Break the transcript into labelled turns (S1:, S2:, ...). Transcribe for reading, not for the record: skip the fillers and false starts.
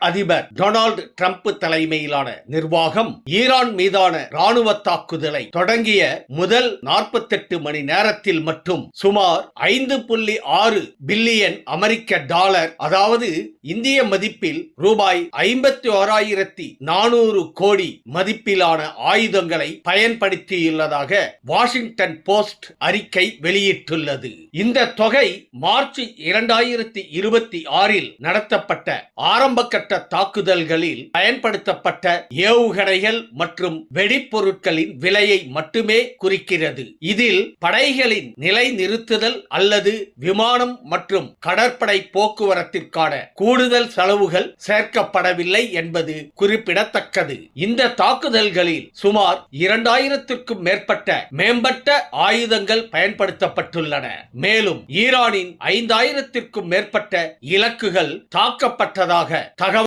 S1: அதிபர் Donald Trump தலைமையிலான நிர்வாகம் ஈரான் மீதான ராணுவ தாக்குதலை தொடங்கிய முதல் 48 மணி நேரத்தில் மட்டும் சுமார் 5.6 பில்லியன் அமெரிக்க டாலர், அதாவது இந்திய மதிப்பில் ரூபாய் 51,400 கோடி மதிப்பிலான ஆயுதங்களை பயன்படுத்தியுள்ளதாக வாஷிங்டன் போஸ்ட் அறிக்கை வெளியிட்டுள்ளது. இந்த தொகை மார்ச் 2026 நடத்தப்பட்ட ஆரம்பகட்ட தாக்குதல்களில் பயன்படுத்தப்பட்ட ஏவுகணைகள் மற்றும் வெடிப்பொருட்களின் விலையை மட்டுமே குறிக்கிறது. இதில் படைகளின் நிலை நிறுத்துதல் அல்லது விமானம் மற்றும் கடற்படை போக்குவரத்திற்கான கூடுதல் செலவுகள் சேர்க்கப்படவில்லை என்பது குறிப்பிடத்தக்கது. இந்த தாக்குதல்களில் சுமார் 2000க்கும் மேற்பட்ட மேம்பட்ட ஆயுதங்கள் பயன்படுத்தப்பட்டுள்ளன. மேலும் ஈரானின் 5000க்கும் மேற்பட்ட இலக்குகள் தாக்கப்பட்டதாக தகவல்